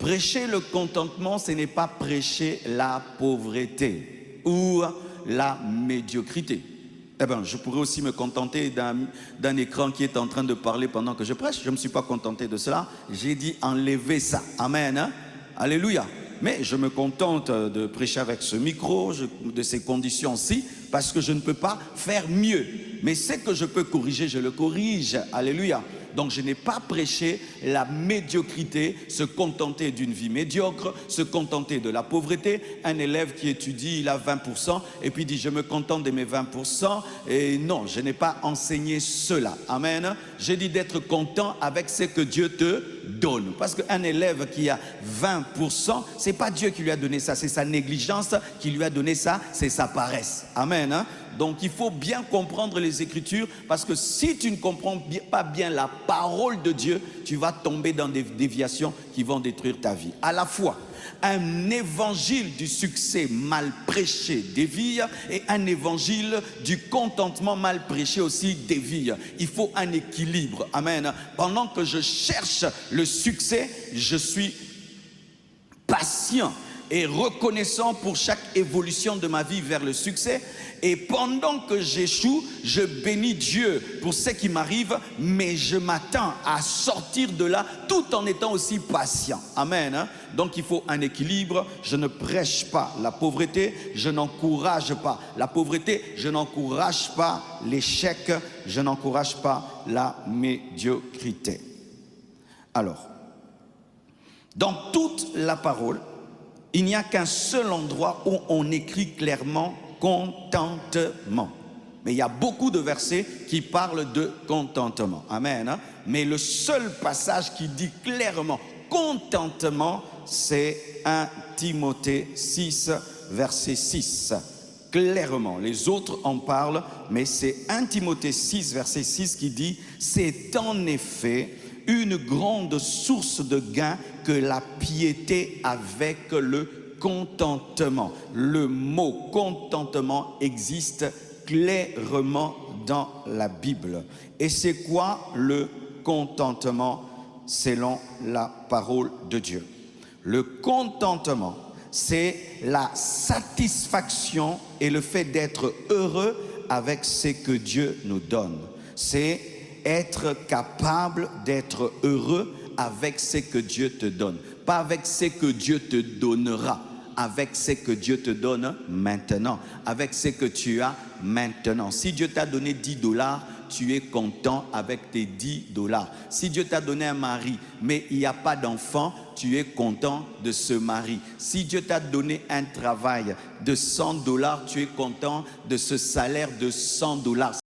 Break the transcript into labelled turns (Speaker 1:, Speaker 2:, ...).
Speaker 1: Prêcher le contentement, ce n'est pas prêcher la pauvreté ou la médiocrité. Eh bien, je pourrais aussi me contenter d'un écran qui est en train de parler pendant que je prêche. Je ne me suis pas contenté de cela. J'ai dit enlever ça. Amen. Hein? Alléluia. Mais je me contente de prêcher avec ce micro, de ces conditions-ci, parce que je ne peux pas faire mieux. Mais ce que je peux corriger, je le corrige. Alléluia. Donc je n'ai pas prêché la médiocrité, se contenter d'une vie médiocre, se contenter de la pauvreté. Un élève qui étudie, il a 20% et puis dit je me contente de mes 20%. Et non, je n'ai pas enseigné cela. Amen. J'ai dit d'être content avec ce que Dieu te donne. Parce qu'un élève qui a 20%, ce n'est pas Dieu qui lui a donné ça, c'est sa négligence qui lui a donné ça, c'est sa paresse. Amen. Hein? Donc il faut bien comprendre les Écritures, parce que si tu ne comprends pas bien la parole de Dieu, tu vas tomber dans des déviations qui vont détruire ta vie. À la fois, un évangile du succès mal prêché dévie, et un évangile du contentement mal prêché aussi dévie. Il faut un équilibre. Amen. Pendant que je cherche le succès, je suis patient et reconnaissant pour chaque évolution de ma vie vers le succès. Et pendant que j'échoue, je bénis Dieu pour ce qui m'arrive, mais je m'attends à sortir de là tout en étant aussi patient. Amen. Hein? Donc il faut un équilibre. Je ne prêche pas la pauvreté, je n'encourage pas la pauvreté, je n'encourage pas l'échec, je n'encourage pas la médiocrité. Alors, dans toute la parole, il n'y a qu'un seul endroit où on écrit clairement contentement. Mais il y a beaucoup de versets qui parlent de contentement. Amen. Hein? Mais le seul passage qui dit clairement contentement, c'est 1 Timothée 6, verset 6. Clairement, les autres en parlent, mais c'est 1 Timothée 6, verset 6 qui dit « C'est en effet une grande source de gain que la piété avec le contentement. » Le mot contentement existe clairement dans la Bible. Et c'est quoi le contentement selon la parole de Dieu? Le contentement, c'est la satisfaction et le fait d'être heureux avec ce que Dieu nous donne. C'est être capable d'être heureux avec ce que Dieu te donne. Pas avec ce que Dieu te donnera, avec ce que Dieu te donne maintenant, avec ce que tu as maintenant. Si Dieu t'a donné 10 $, tu es content avec tes 10 $. Si Dieu t'a donné un mari, mais il n'y a pas d'enfant, tu es content de ce mari. Si Dieu t'a donné un travail de 100 $, tu es content de ce salaire de 100 $.